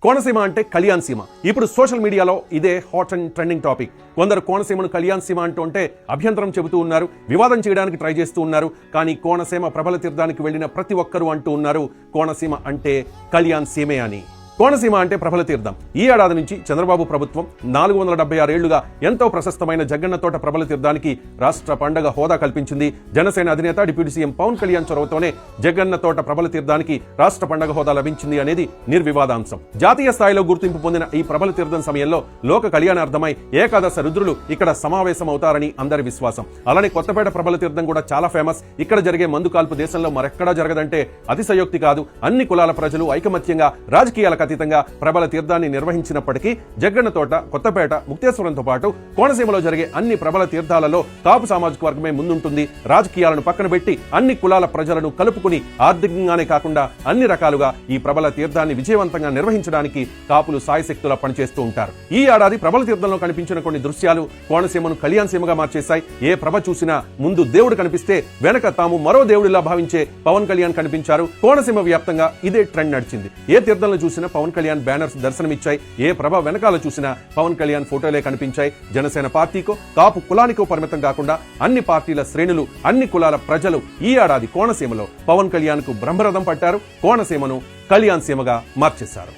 కోనసీమ అంటే కళ్యాణ్ సీమ. ఇప్పుడు సోషల్ మీడియాలో ఇదే హాట్ అండ్ ట్రెండింగ్ టాపిక్. కొందరు కోనసీమను కళ్యాణ్ సీమ అంటుంటే అభ్యంతరం చెబుతూ ఉన్నారు, వివాదం చేయడానికి ట్రై చేస్తూ ఉన్నారు. కానీ కోనసీమ ప్రబల తీర్థానికి వెళ్లిన ప్రతి ఒక్కరూ అంటూ ఉన్నారు కోనసీమ అంటే కళ్యాణ్ సీమే అని. కోనసీమ అంటే ప్రబల తీర్థం. ఈ ఏడాది నుంచి చంద్రబాబు ప్రభుత్వం 476 ఏళ్లుగా ఎంతో ప్రశస్తమైన జగ్గన్నతోట ప్రబల తీర్థానికి రాష్ట్ర పండగ హోదా కల్పించింది. జనసేన అధినేత డిప్యూటీ సీఎం పవన్ కళ్యాణ్ చొరవతోనే జగ్గన్నతోట ప్రబల తీర్థానికి రాష్ట్ర పండగ హోదా లభించింది అనేది నిర్వివాదాంశం. జాతీయ స్థాయిలో గుర్తింపు పొందిన ఈ ప్రబల తీర్థం సమయంలో లోక కళ్యాణార్థమై ఏకాదశ రుద్రులు ఇక్కడ సమావేశం అవుతారని అందరి విశ్వాసం. అలానే కొత్తపేట ప్రబల తీర్థం కూడా చాలా ఫేమస్. ఇక్కడ జరిగే మందు కాల్పు దేశంలో మరెక్కడా జరగదంటే అతిశయోక్తి కాదు. అన్ని కులాల ప్రజలు ఐకమత్యంగా రాజకీయాలకు అతీతంగా ప్రబల తీర్థాన్ని నిర్వహించినప్పటికీ జగ్గన్నతోట, కొత్తపేట, ముక్తేశ్వరంతో పాటు కోనసీమలో జరిగే అన్ని ప్రబల తీర్థాలలో కాపు సామాజిక వర్గమే ముందుంటుంది. రాజకీయాలను పక్కన పెట్టి అన్ని కులాల ప్రజలను కలుపుకుని ఆర్థికంగానే కాకుండా అన్ని రకాలుగా ఈ ప్రబల తీర్థాన్ని విజయవంతంగా నిర్వహించడానికి కాపులు సాయశక్తులా పనిచేస్తూ ఉంటారు. ఈ ఏడాది ప్రబల తీర్థంలో కనిపించిన కొన్ని దృశ్యాలు కోనసీమను కళ్యాణ్ సీమగా మార్చేశాయి. ఏ ప్రభ చూసినా ముందు దేవుడు కనిపిస్తే వెనక తాము మరో దేవుడిలా భావించే పవన్ కళ్యాణ్ కనిపించారు. కోనసీమ వ్యాప్తంగా ఇదే ట్రెండ్ నడిచింది. ఏ తీర్థంలో చూసినా పవన్ కళ్యాణ్ బ్యానర్స్ దర్శనమిచ్చాయి. ఏ ప్రభ వెనకాల చూసినా పవన్ కళ్యాణ్ ఫోటోలే కనిపించాయి. జనసేన పార్టీకో కాపు కులానికో పరిమితం కాకుండా అన్ని పార్టీల శ్రేణులు, అన్ని కులాల ప్రజలు ఈ ఏడాది కోనసీమలో పవన్ కళ్యాణ్ కు బ్రహ్మరథం పట్టారు. కోనసీమను కళ్యాణ్ సీమగా మార్చేశారు.